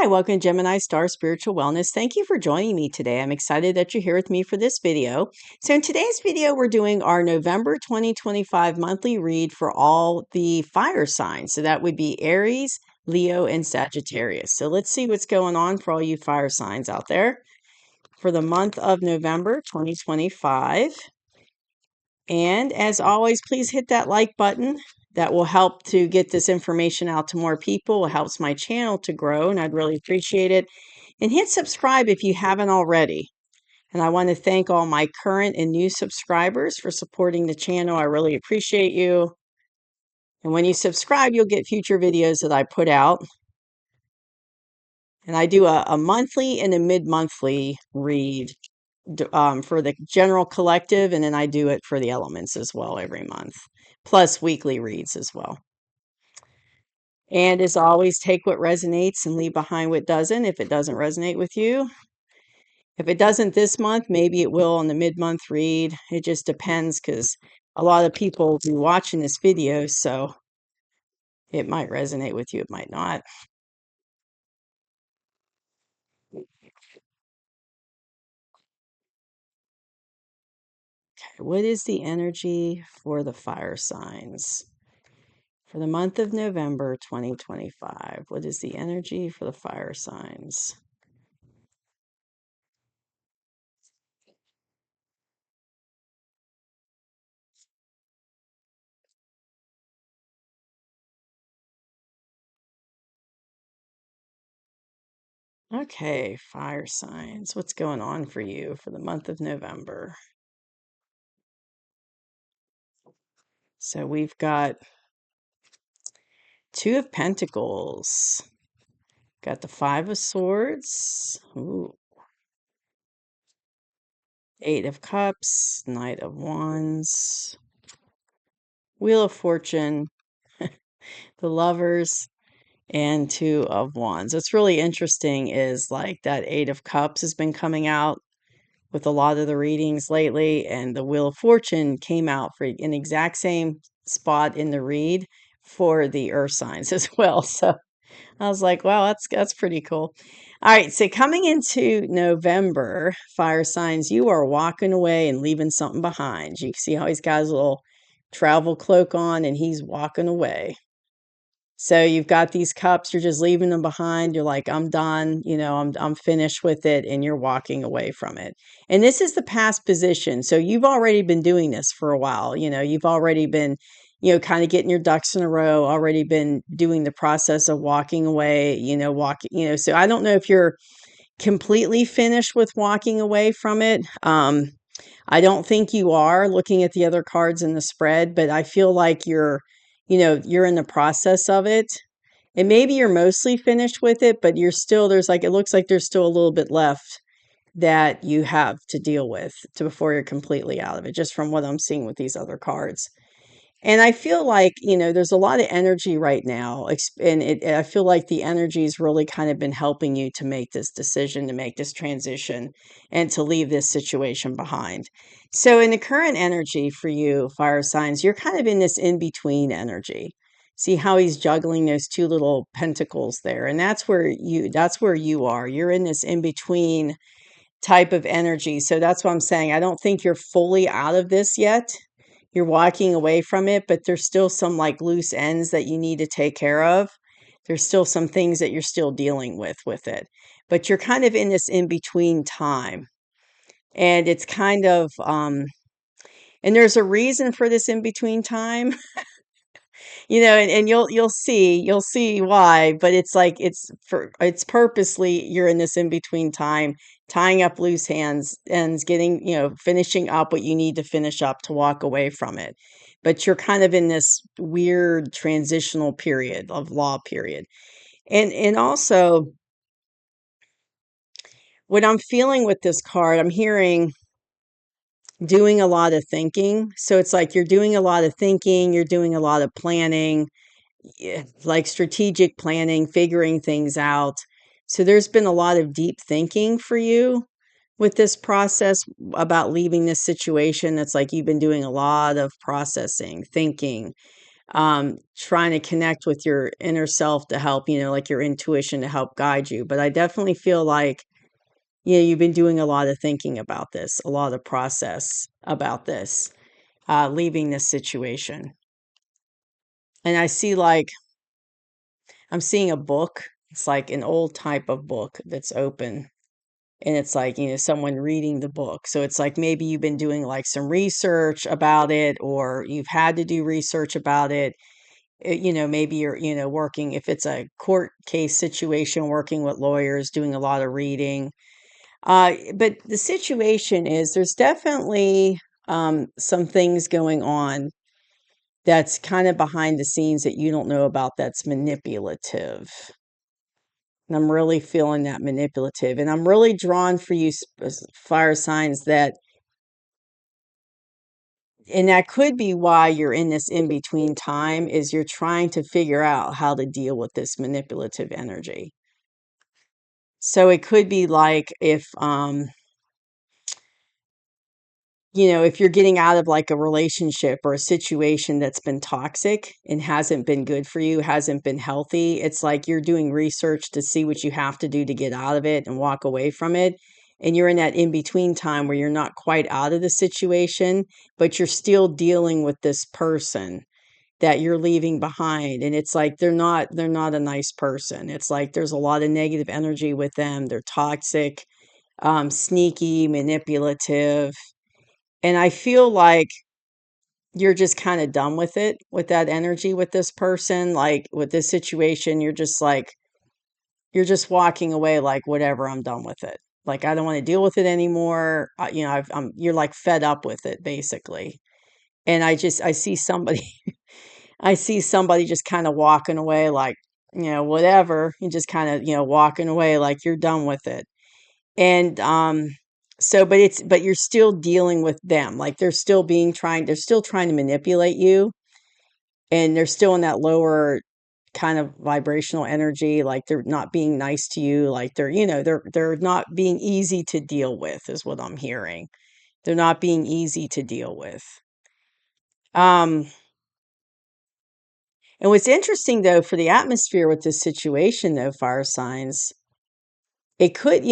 Hi, welcome to Gemini Star Spiritual Wellness. Thank you for joining me today. I'm excited that you're here with me for this video. So in today's video, we're doing our November 2025 monthly read for all the fire signs. So that would be Aries, Leo, and Sagittarius. So let's see what's going on for all you fire signs out there for the month of November 2025. And as always, please hit that like button. That will help to get this information out to more people. It helps my channel to grow, and I'd really appreciate it. And hit subscribe if you haven't already. And I want to thank all my current and new subscribers for supporting the channel. I really appreciate you. And when you subscribe, you'll get future videos that I put out. And I do a monthly and a mid-monthly read for the general collective, and then I do it for the elements as well every month, plus weekly reads as well. And as always, take what resonates and leave behind what doesn't if it doesn't resonate with you. If it doesn't this month, maybe it will on the mid-month read. It just depends because a lot of people will be watching this video, so it might resonate with you, it might not. What is the energy for the fire signs for the month of November 2025? What is the energy for the fire signs? Okay, fire signs. What's going on for you for the month of November? So we've got Two of Pentacles. Got the Five of Swords. Ooh. Eight of Cups. Knight of Wands. Wheel of Fortune. The Lovers. And Two of Wands. What's really interesting is like that Eight of Cups has been coming out with a lot of the readings lately, and the Wheel of Fortune came out for an exact same spot in the read for the earth signs as well. So I was like, wow, that's pretty cool. All right, so coming into November, fire signs, you are walking away and leaving something behind. You see how he's got his little travel cloak on and he's walking away. So you've got these cups, you're just leaving them behind. You're like, I'm done, I'm finished with it, and you're walking away from it. And this is the past position. So you've already been doing this for a while. You've already been, kind of getting your ducks in a row, already been doing the process of walking away, so I don't know if you're completely finished with walking away from it. I don't think you are looking at the other cards in the spread, but I feel like you're in the process of it. And maybe you're mostly finished with it, but it looks like there's still a little bit left that you have to deal with before you're completely out of it, just from what I'm seeing with these other cards. And I feel like, there's a lot of energy right now. I feel like the energy's really kind of been helping you to make this decision, to make this transition, and to leave this situation behind. So, in the current energy for you, fire signs, you're kind of in this in between energy. See how he's juggling those two little pentacles there. And that's where you are. You're in this in between type of energy. So, that's what I'm saying. I don't think you're fully out of this yet. You're walking away from it, but there's still some like loose ends that you need to take care of. There's still some things that you're still dealing with it. But you're kind of in this in between time. And it's kind of and there's a reason for this in between time. And you'll see why, but it's like it's purposely you're in this in between time, tying up loose hands and getting, finishing up what you need to finish up to walk away from it. But you're kind of in this weird transitional period of law period. And also what I'm feeling with this card, I'm hearing doing a lot of thinking. So it's like you're doing a lot of thinking, you're doing a lot of planning, like strategic planning, figuring things out. So there's been a lot of deep thinking for you with this process about leaving this situation. That's like you've been doing a lot of processing, thinking, trying to connect with your inner self to help, like your intuition to help guide you. But I definitely feel like, you've been doing a lot of thinking about this, a lot of process about this, leaving this situation. And I see like, I'm seeing a book. It's like an old type of book that's open. And it's like, someone reading the book. So it's like maybe you've been doing like some research about it, or you've had to do research about it. Maybe you're, working, if it's a court case situation, working with lawyers, doing a lot of reading. But the situation is there's definitely some things going on that's kind of behind the scenes that you don't know about, that's manipulative. And I'm really feeling that manipulative. And I'm really drawn for you, fire signs, and that could be why you're in this in between time, is you're trying to figure out how to deal with this manipulative energy. So it could be like if you're getting out of like a relationship or a situation that's been toxic and hasn't been good for you, hasn't been healthy, it's like you're doing research to see what you have to do to get out of it and walk away from it. And you're in that in between time where you're not quite out of the situation, but you're still dealing with this person that you're leaving behind. And it's like they're not a nice person. It's like there's a lot of negative energy with them. They're toxic, sneaky, manipulative. And I feel like you're just kind of done with it, with that energy, with this person, like with this situation. You're just like, you're just walking away like, whatever, I'm done with it. Like, I don't want to deal with it anymore. You're like fed up with it, basically. And I see somebody, I see somebody just kind of walking away like, whatever, and just kind of, walking away like you're done with it. And but you're still dealing with them. Like they're still trying to manipulate you, and they're still in that lower kind of vibrational energy, like they're not being nice to you, like they're not being easy to deal with, is what I'm hearing. They're not being easy to deal with. Um and what's interesting though, for the atmosphere with this situation though, fire signs, it could,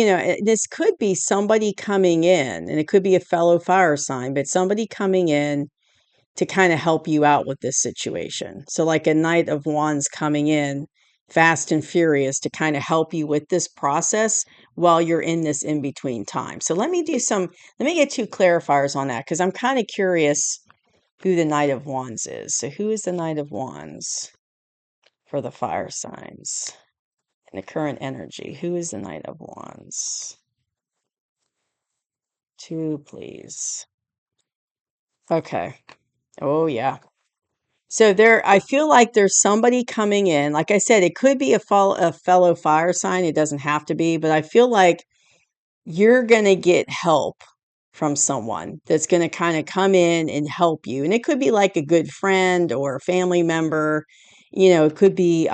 this could be somebody coming in, and it could be a fellow fire sign, but somebody coming in to kind of help you out with this situation. So, like a Knight of Wands coming in fast and furious to kind of help you with this process while you're in this in between time. So, let me get two clarifiers on that, because I'm kind of curious who the Knight of Wands is. So, who is the Knight of Wands for the fire signs? In the current energy, who is the Knight of Wands? Two, please. Okay. Oh, yeah. So I feel like there's somebody coming in. Like I said, it could be a fellow fire sign. It doesn't have to be, but I feel like you're going to get help from someone that's going to kind of come in and help you. And it could be like a good friend or a family member. It could be,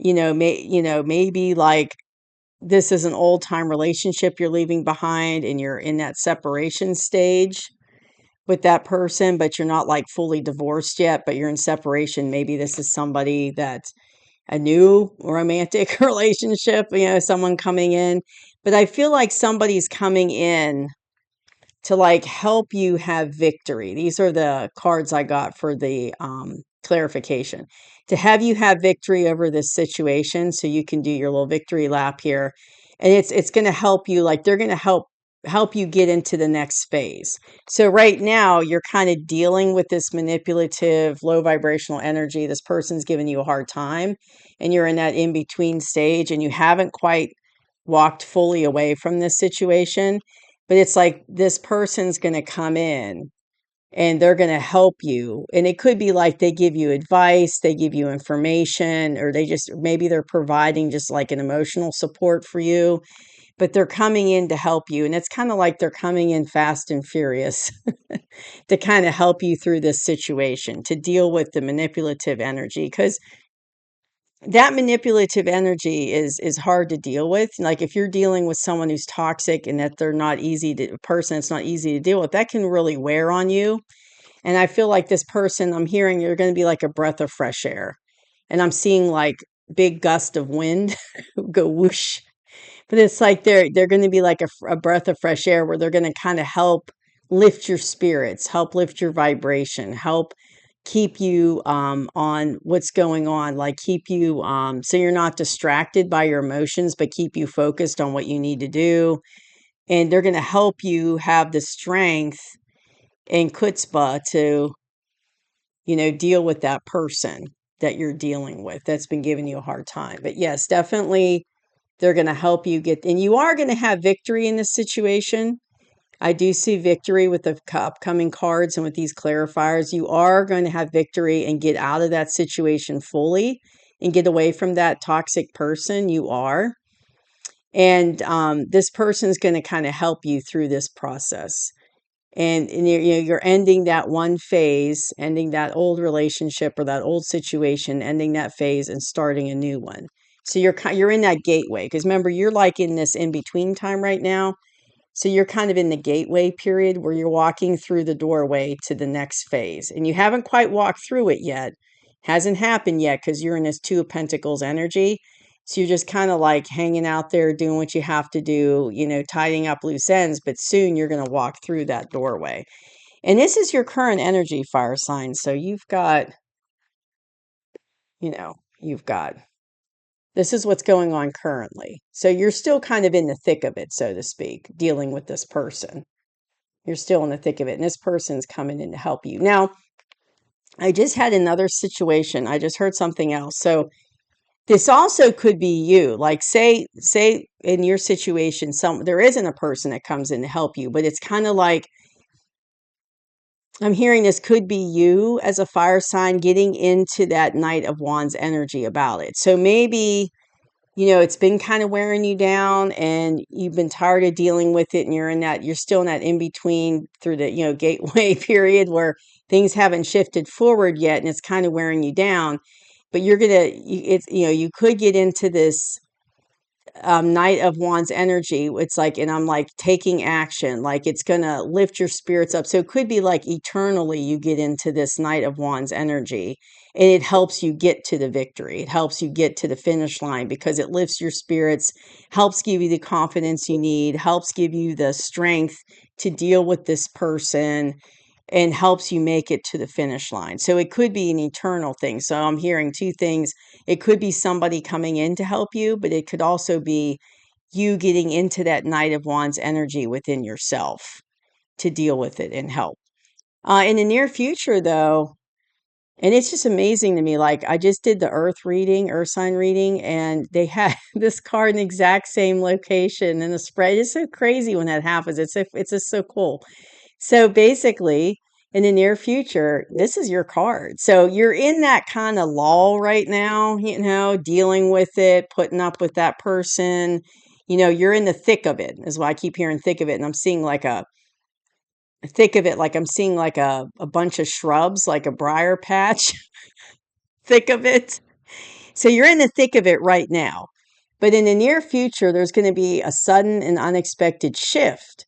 maybe like this is an old time relationship you're leaving behind, and you're in that separation stage with that person, but you're not like fully divorced yet, but you're in separation. Maybe this is somebody that's a new romantic relationship, someone coming in. But I feel like somebody's coming in to like help you have victory. These are the cards I got for the clarification, to have you have victory over this situation, so you can do your little victory lap here. And it's going to help you, like they're going to help you get into the next phase. So right now you're kind of dealing with this manipulative, low vibrational energy. This person's giving you a hard time, and you're in that in between stage, and you haven't quite walked fully away from this situation. But it's like this person's going to come in and they're going to help you. And it could be like they give you advice, they give you information, or maybe they're providing just like an emotional support for you, but they're coming in to help you. And it's kind of like they're coming in fast and furious to kind of help you through this situation, to deal with the manipulative energy. Because that manipulative energy is hard to deal with. Like if you're dealing with someone who's toxic and that they're not easy to a person that's not easy to deal with, that can really wear on you. And I feel like this person, I'm hearing you're going to be like a breath of fresh air. And I'm seeing like big gust of wind go whoosh. But it's like they're going to be like a breath of fresh air where they're going to kind of help lift your spirits, help lift your vibration, help keep you on what's going on, like keep you so you're not distracted by your emotions, but keep you focused on what you need to do. And they're going to help you have the strength and chutzpah to, deal with that person that you're dealing with that's been giving you a hard time. But yes, definitely they're going to help you get, and you are going to have victory in this situation. I do see victory with the upcoming cards and with these clarifiers. You are going to have victory and get out of that situation fully and get away from that toxic person. You are. And this person's going to kind of help you through this process. And you're ending that one phase, ending that old relationship or that old situation, ending that phase and starting a new one. So you're in that gateway, because remember, you're like in this in between time right now. So you're kind of in the gateway period where you're walking through the doorway to the next phase, and you haven't quite walked through it yet. Hasn't happened yet because you're in this Two of Pentacles energy. So you're just kind of like hanging out there doing what you have to do, tidying up loose ends, but soon you're going to walk through that doorway. And this is your current energy, fire sign. So you've got this is what's going on currently. So you're still kind of in the thick of it, so to speak, dealing with this person. You're still in the thick of it, and this person's coming in to help you. Now, I just had another situation. I just heard something else. So this also could be you. Like say in your situation, there isn't a person that comes in to help you, but it's kind of like I'm hearing this could be you as a fire sign getting into that Knight of Wands energy about it. So maybe it's been kind of wearing you down and you've been tired of dealing with it, and you're still in that in between through the, gateway period where things haven't shifted forward yet, and it's kind of wearing you down. But you could get into this Knight of Wands energy. It's like, and I'm like taking action, like it's going to lift your spirits up. So it could be like eternally you get into this Knight of Wands energy, and it helps you get to the victory. It helps you get to the finish line because it lifts your spirits, helps give you the confidence you need, helps give you the strength to deal with this person, and helps you make it to the finish line. So it could be an eternal thing. So I'm hearing two things. It could be somebody coming in to help you, but it could also be you getting into that Knight of Wands energy within yourself to deal with it and help. In the near future, though, and it's just amazing to me, like I just did the earth sign reading, and they had this card in the exact same location in the spread. It's so crazy when that happens. It's just so cool. So basically, in the near future, this is your card. So you're in that kind of lull right now, dealing with it, putting up with that person. You're in the thick of it, is why I keep hearing thick of it. And I'm seeing like a thick of it, like I'm seeing like a bunch of shrubs, like a briar patch, thick of it. So you're in the thick of it right now. But in the near future, there's going to be a sudden and unexpected shift,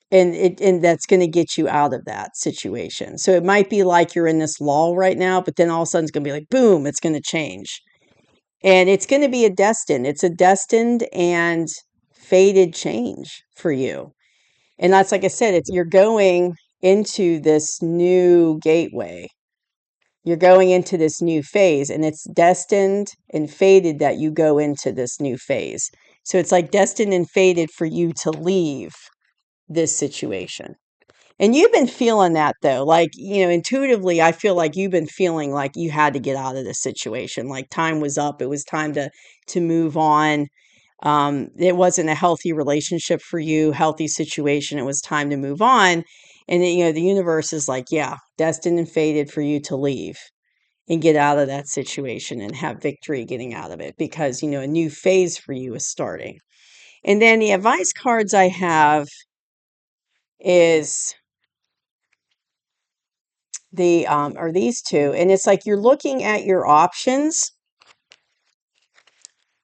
and that's going to get you out of that situation. So it might be like you're in this lull right now, but then all of a sudden it's going to be like boom, it's going to change, and it's going to be it's a destined and fated change for you. And that's, like I said, you're going into this new gateway, you're going into this new phase, and it's destined and fated that you go into this new phase. So it's like destined and fated for you to leave this situation. And you've been feeling that, though. Like, intuitively, I feel like you've been feeling like you had to get out of this situation. Like time was up. It was time to move on. It wasn't a healthy relationship for you, healthy situation. It was time to move on. And the universe is like, yeah, destined and fated for you to leave and get out of that situation and have victory getting out of it, because, a new phase for you is starting. And then the advice cards I have is are these two, and it's like you're looking at your options,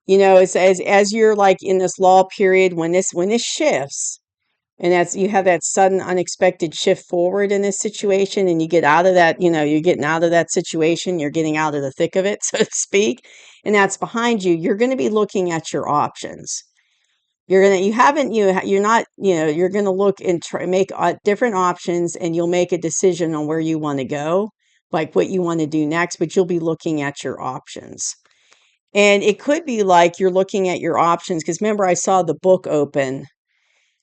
as you're like in this lull period, when this shifts, And that's, you have that sudden unexpected shift forward in this situation, and you get out of that, you're getting out of that situation, you're getting out of the thick of it, so to speak, and that's behind you. You're going to be looking at your options. You're not, you're going to look and try make different options, and you'll make a decision on where you want to go, like what you want to do next, but you'll be looking at your options. And it could be like you're looking at your options, because remember, I saw the book open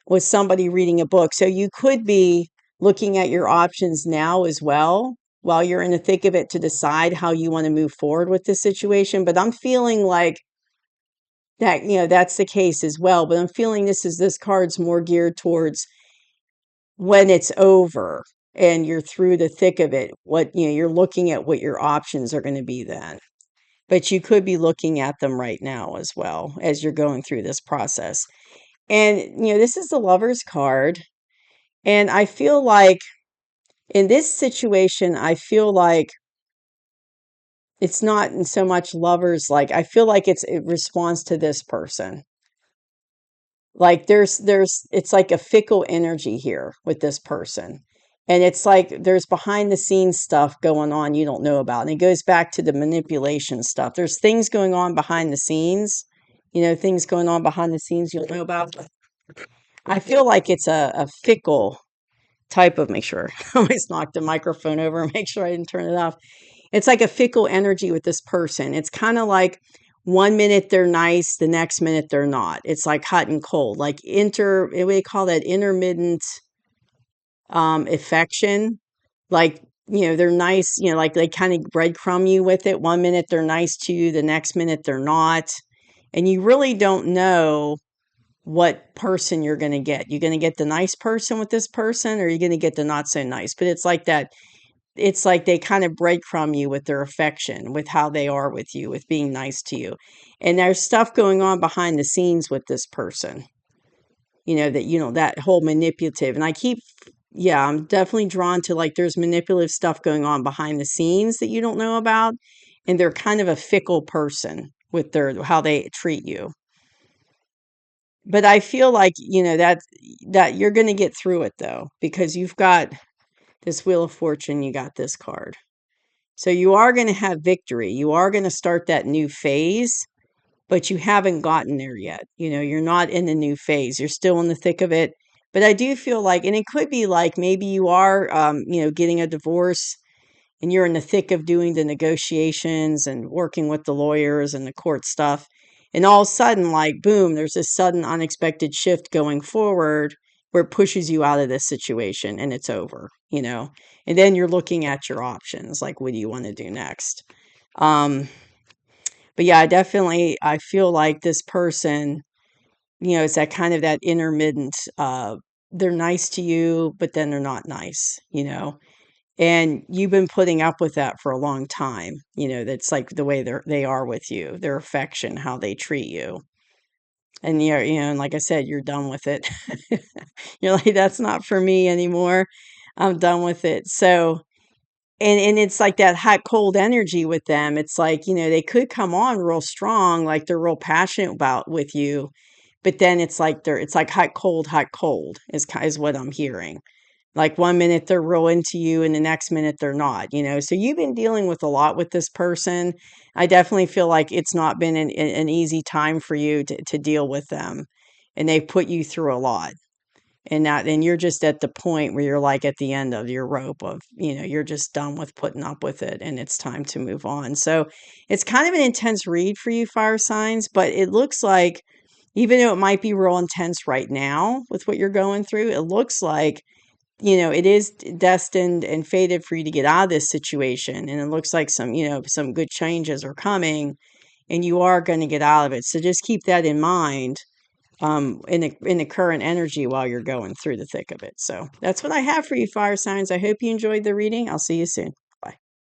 with somebody reading a book. So you could be looking at your options now as well, while you're in the thick of it, to decide how you want to move forward with this situation. But I'm feeling like that, that's the case as well. But I'm feeling this card's more geared towards when it's over and you're through the thick of it, you're looking at what your options are going to be then. But you could be looking at them right now as well as you're going through this process. And, this is the Lover's card. And I feel like in this situation, I feel like it's not so much lovers. Like, I feel like it responds to this person. Like it's like a fickle energy here with this person. And it's like there's behind the scenes stuff going on you don't know about. And it goes back to the manipulation stuff. There's things going on behind the scenes, things going on behind the scenes you'll know about. I feel like it's a fickle type of, make sure I always knocked the microphone over, make sure I didn't turn it off. It's like a fickle energy with this person. It's kind of like one minute they're nice, the next minute they're not. It's like hot and cold, like what do they call that, intermittent affection. Like, they're nice, like they kind of breadcrumb you with it. One minute they're nice to you, the next minute they're not. And you really don't know what person you're going to get. You're going to get the nice person with this person, or you're going to get the not so nice. But it's like that. It's like they kind of breadcrumb you with their affection, with how they are with you, with being nice to you. And there's stuff going on behind the scenes with this person, that whole manipulative. And yeah, I'm definitely drawn to, like, there's manipulative stuff going on behind the scenes that you don't know about. And they're kind of a fickle person with how they treat you. But I feel like, that you're going to get through it, though, because you've got this Wheel of Fortune, you got this card. So you are going to have victory. You are going to start that new phase, but you haven't gotten there yet. You're not in the new phase. You're still in the thick of it. But I do feel like, and it could be like maybe you are, getting a divorce, and you're in the thick of doing the negotiations and working with the lawyers and the court stuff. And all of a sudden, like, boom, there's this sudden unexpected shift going forward where it pushes you out of this situation and it's over, and then you're looking at your options. Like, what do you want to do next? But yeah, I feel like this person, it's that kind of that intermittent, they're nice to you, but then they're not nice, and you've been putting up with that for a long time. That's like the way they are with you, their affection, how they treat you. And and like I said, you're done with it. You're like, that's not for me anymore. I'm done with it. So, and it's like that hot cold energy with them. It's like, they could come on real strong, like they're real passionate about with you, but then it's like hot cold is what I'm hearing. Like, one minute they're real into you and the next minute they're not, So you've been dealing with a lot with this person. I definitely feel like it's not been an easy time for you to deal with them. And they've put you through a lot. And you're just at the point where you're like at the end of your rope of, you're just done with putting up with it and it's time to move on. So it's kind of an intense read for you, fire signs, but it looks like, even though it might be real intense right now with what you're going through, it looks like, it is destined and fated for you to get out of this situation. And it looks like some good changes are coming, and you are going to get out of it. So just keep that in mind, in the current energy while you're going through the thick of it. So that's what I have for you, fire signs. I hope you enjoyed the reading. I'll see you soon.